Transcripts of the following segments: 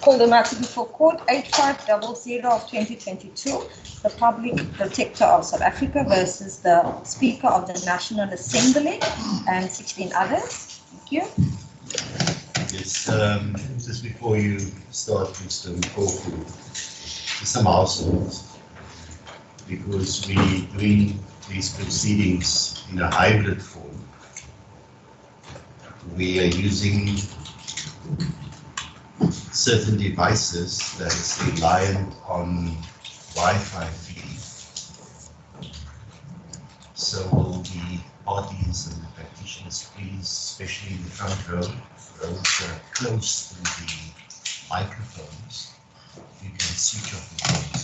Call the matter before court 8500 of 2022, the Public Protector of South Africa versus the Speaker of the National Assembly and 16 others. Thank you. Yes, just before you start, Mr. Mkhwebane, some households, because we're doing these proceedings in a hybrid form. We are using certain devices that is reliant on Wi-Fi feed. So will the parties and the practitioners please, especially in the front row, those close to the microphones, you can switch off the phones.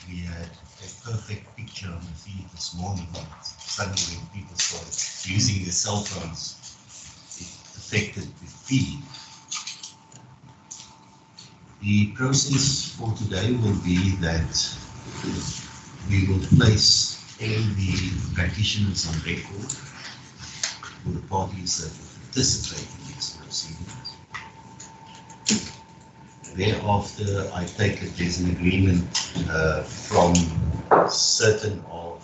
We had a perfect picture on the feed this morning. Suddenly when people started using their cell phones, it affected the feed. The process for today will be that we will place all the practitioners on record for the parties that will participate in these proceedings. Thereafter, I take it there's an agreement from certain of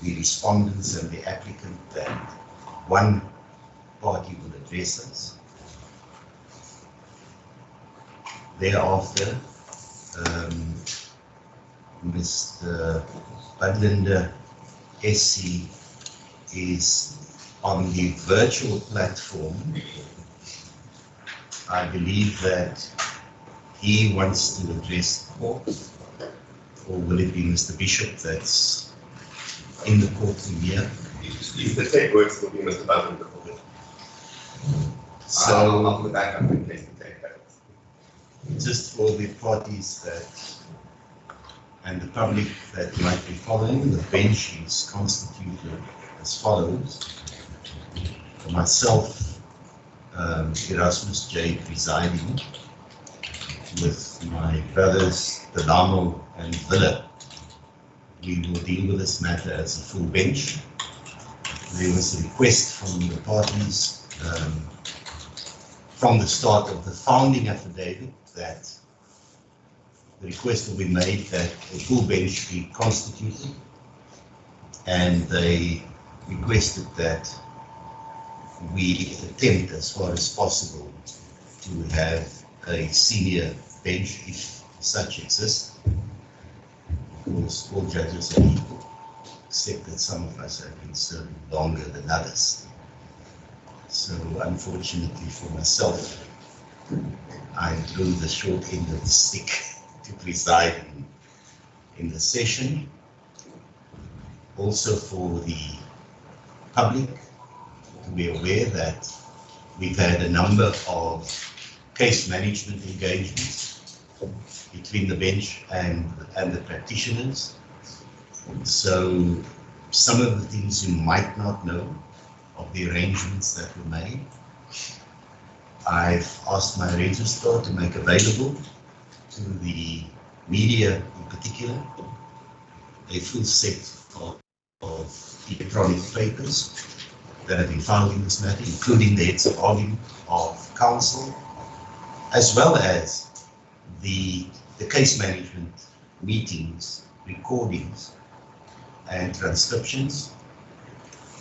the respondents and the applicant that one party will address us. Thereafter, Mr. Badlinda SC is on the virtual platform. I believe that he wants to address the court, or will it be Mr. Bishop that's in the courtroom here? If the take works, will be Mr. Badlinda. So I'll put that up in case the take that. Just for the parties that and the public that might be following, the bench is constituted as follows. For myself, Erasmus J. presiding, with my brothers Delamo and Villa. We will deal with this matter as a full bench. There was a request from the parties from the start of the founding affidavit that the request will be made that a full bench be constituted, and they requested that we attempt as far as possible to have a senior bench if such exists. Of course, all judges are equal, except that some of us have been serving longer than others. So unfortunately for myself, I drew the short end of the stick to preside in the session. Also for the public to be aware that we've had a number of case management engagements between the bench and the practitioners. So some of the things you might not know of the arrangements that were made, I've asked my registrar to make available to the media in particular a full set of electronic papers that have been filed in this matter, including the heads of argument of counsel, as well as the case management meetings, recordings, and transcriptions,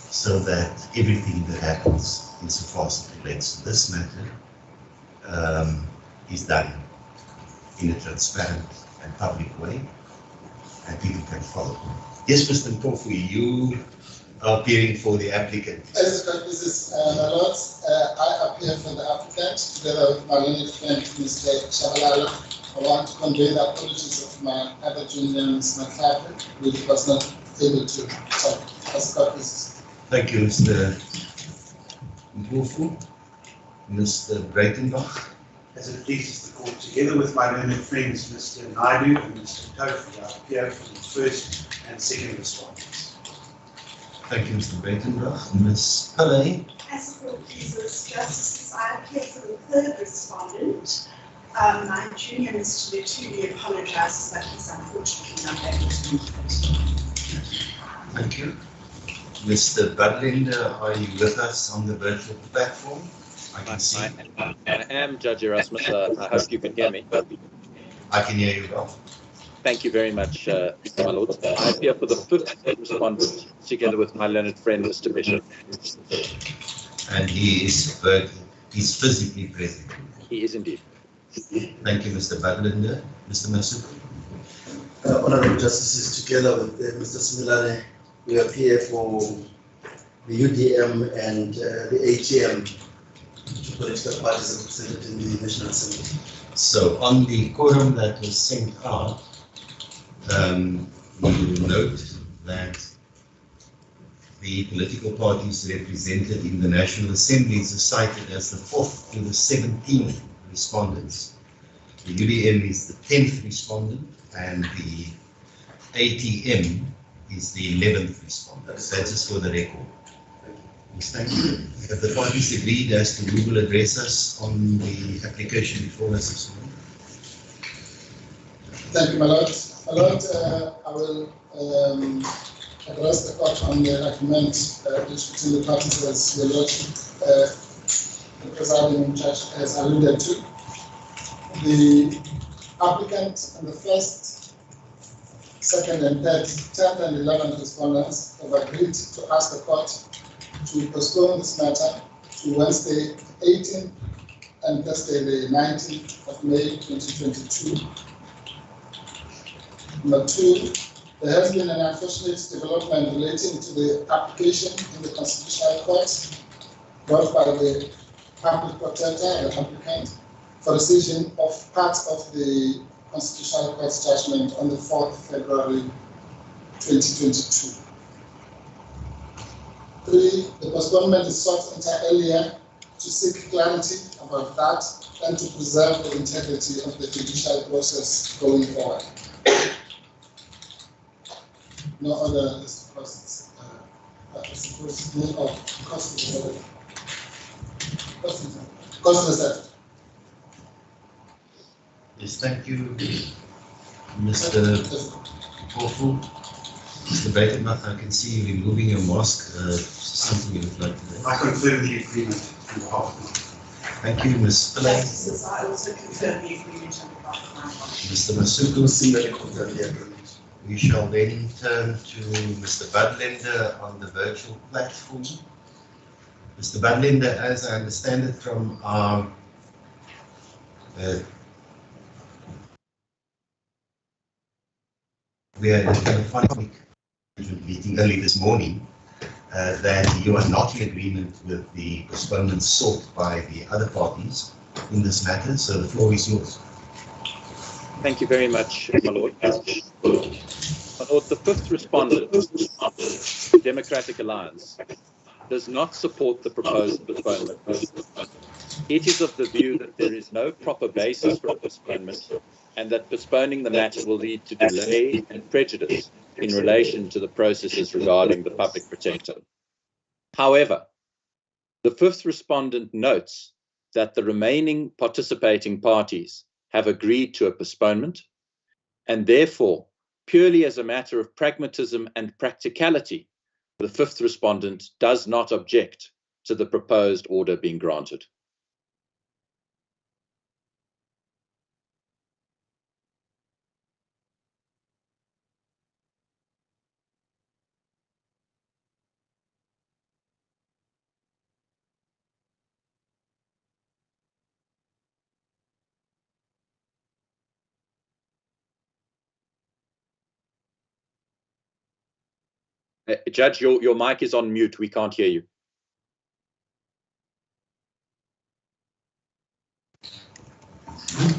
so that everything that happens insofar as it relates to this matter is done in a transparent and public way, and people can follow. Yes, Mr. Mkhwebane, you are appearing for the applicant. As this is my lords, I appear for the applicant together with my learned friend, Mr. Shabalala. I want to convey the apologies of my other junior, Ms. Mkhwebane, who was not able to talk. Thank you, Mr. Mkhwebane. Mr. Breitenbach. As it pleases the court, together with my learned friends, Mr. Naidu and Mr. Tofi, I appear for the first and second respondents. Thank you, Mr. Breitenbach. Ms. Pillay. As the court pleases, Justices, I appear for the third respondent. My junior, Mr. Lefty, apologizes that he's unfortunately not able to make it. Thank you. Mr. Badlinda, are you with us on the virtual platform? I can see. I am Judge Erasmus. I hope you can hear me. I can hear you well. Thank you very much, my lord. I appear for the fifth respondent, together with my learned friend, Mr. Bishop. And he's physically present. He is indeed. Thank you, Mr. Badlander. Mr. Masuku. Honorable Justices, together with Mr. Similane, we appear for the UDM and the ATM, political parties represented in the National Assembly. So on the quorum that was sent out, you will note that the political parties represented in the National Assembly is cited as the 4th to the 17th respondents. The UDM is the 10th respondent, and the ATM is the 11th respondent. That's just for the record. Yes, thank you. Have the parties agreed as to who will address us on the application before us this morning? Thank you, my lord. My lord, I will address the court on the argument between the parties as your lordship, the presiding judge has alluded to. The applicant and the first, second, and third, 10th and 11th respondents have agreed to ask the court to postpone this matter to Wednesday 18th and Thursday the 19th of May 2022. Number 2, there has been an unfortunate development relating to the application in the Constitutional Court brought by the public protector, the applicant, for decision of parts of the Constitutional Court's judgment on the 4th February 2022. 3, the postponement is sought inter alia to seek clarity about that and to preserve the integrity of the judicial process going forward. No other costs. Cost. Yes, thank you, Mr. Kofu. Mr. Breitenbach, I can see you removing your mask. Something you would like to say? I confirm the agreement on behalf of Thank you, Ms. Pillay. Justices, I also confirm the agreement on behalf of my party. Mr. Masuku. Similarly confirm the agreement. We shall then turn to Mr. Badlander on the virtual platform. Mr. Badlander, as I understand it from our we had a telephonic meeting early this morning that you are not in agreement with the postponement sought by the other parties in this matter, so the floor is yours. Thank you very much, my lord. My lord, the fifth respondent, Democratic Alliance, does not support the proposed postponement. It is of the view that there is no proper basis for a postponement and that postponing the matter will lead to delay and prejudice in relation to the processes regarding the public protector. However, the fifth respondent notes that the remaining participating parties have agreed to a postponement, and therefore, purely as a matter of pragmatism and practicality, the fifth respondent does not object to the proposed order being granted. Judge, your mic is on mute. We can't hear you.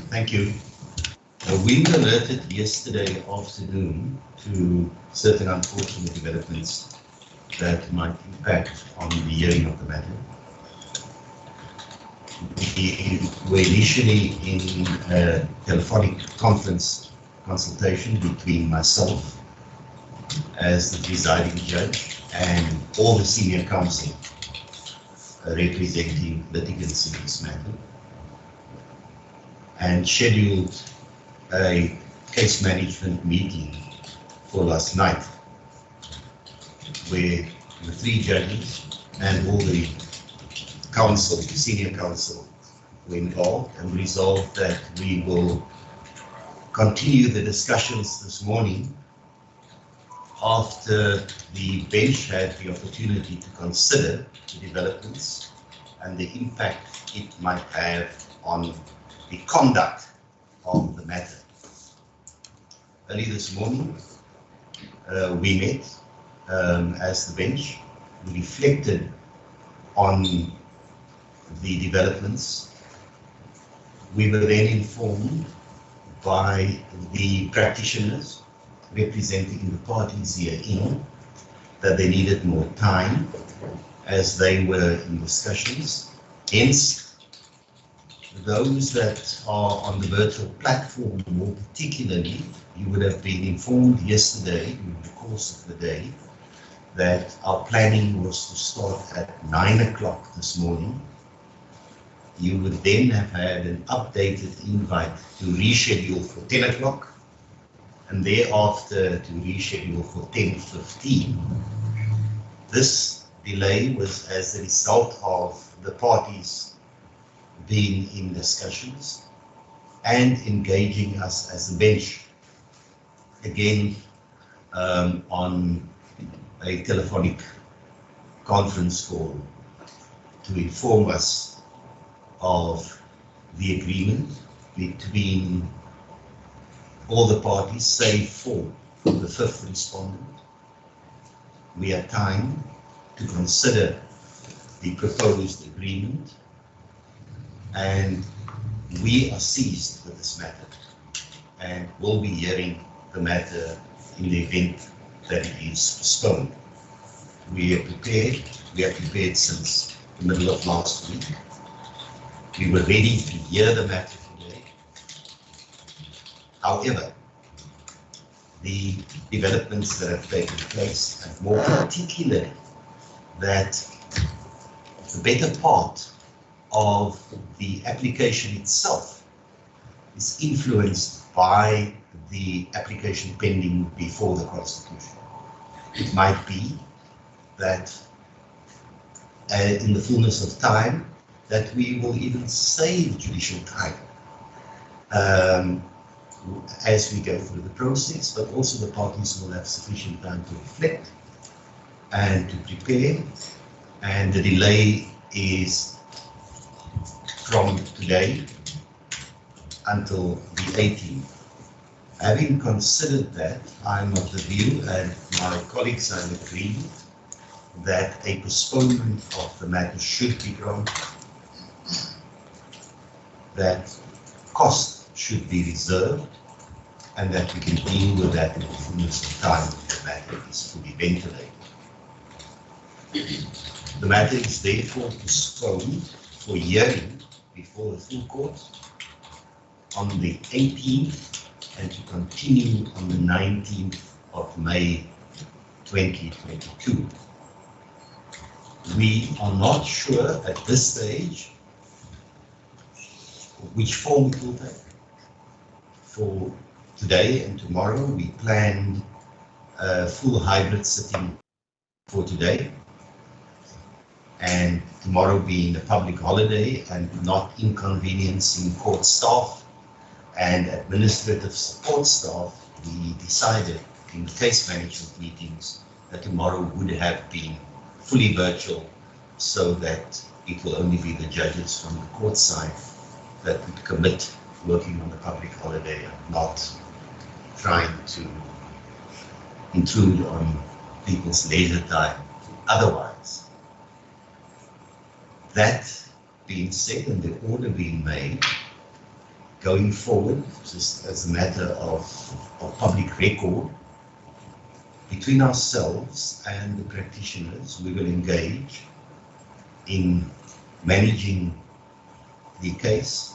Thank you. We were alerted yesterday afternoon to certain unfortunate developments that might impact on the hearing of the matter. We were initially in a telephonic consultation between myself as the presiding judge and all the senior counsel representing litigants in this matter, and scheduled a case management meeting for last night where the three judges and all the counsel, the senior counsel, were involved and resolved that we will continue the discussions this morning after the bench had the opportunity to consider the developments and the impact it might have on the conduct of the matter. Early this morning, we met as the bench. We reflected on the developments. We were then informed by the practitioners representing the parties herein that they needed more time as they were in discussions. Hence, those that are on the virtual platform more particularly, you would have been informed yesterday in the course of the day that our planning was to start at 9 o'clock this morning. You would then have had an updated invite to reschedule for 10 o'clock and thereafter to reschedule for 10:15. This delay was as a result of the parties being in discussions and engaging us as a bench again on a telephonic conference call to inform us of the agreement between all the parties save for the fifth respondent. We had time to consider the proposed agreement and we are seized with this matter and will be hearing the matter in the event that it is postponed. We are prepared since the middle of last week. We were ready to hear the matter today. However, the developments that have taken place, and more particularly that the better part of the application itself is influenced by the application pending before the Constitution. It might be that in the fullness of time, that we will even save judicial time as we go through the process, but also the parties will have sufficient time to reflect and to prepare, and the delay is from today until the 18th. Having considered that, I'm of the view, and my colleagues have agreed, that a postponement of the matter should be granted, that cost should be reserved, and that we can deal with that in the fullness of time when the matter is fully ventilated. The matter is therefore postponed for hearing before the full court on the 18th and to continue on the 19th of May 2022. We are not sure at this stage which form it will take. For today and tomorrow, we planned a full hybrid sitting for today, and tomorrow being a public holiday and not inconveniencing court staff and administrative support staff, we decided in the case management meetings that tomorrow would have been fully virtual, so that it will only be the judges from the court side that would commit working on the public holiday and not trying to intrude on people's leisure time otherwise. That being said, and the order being made, going forward, just as a matter of public record, between ourselves and the practitioners, we will engage in managing the case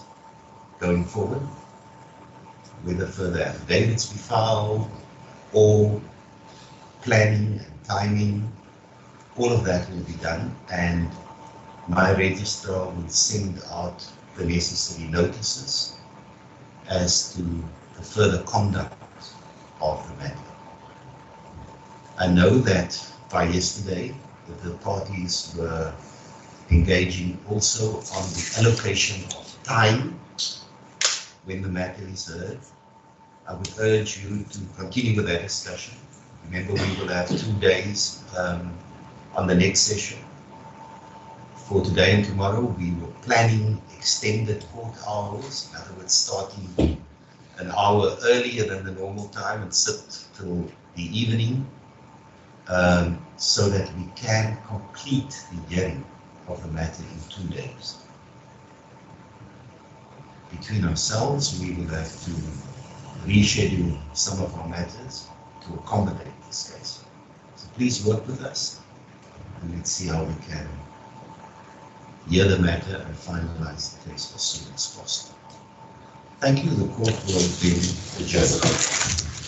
going forward, whether further affidavits be filed or planning and timing, all of that will be done, and my registrar will send out the necessary notices as to the further conduct of the matter. I know that by yesterday that the parties were engaging also on the allocation of time when the matter is heard. I would urge you to continue with that discussion. Remember, we will have 2 days on the next session. For today and tomorrow, we were planning extended court hours, in other words, starting an hour earlier than the normal time and sit till the evening, so that we can complete the hearing of the matter in 2 days. Between ourselves, we will have to reschedule some of our matters to accommodate this case. So please work with us, and let's see how we can hear the matter and finalize the case as soon as possible. Thank you. The court will be adjourned.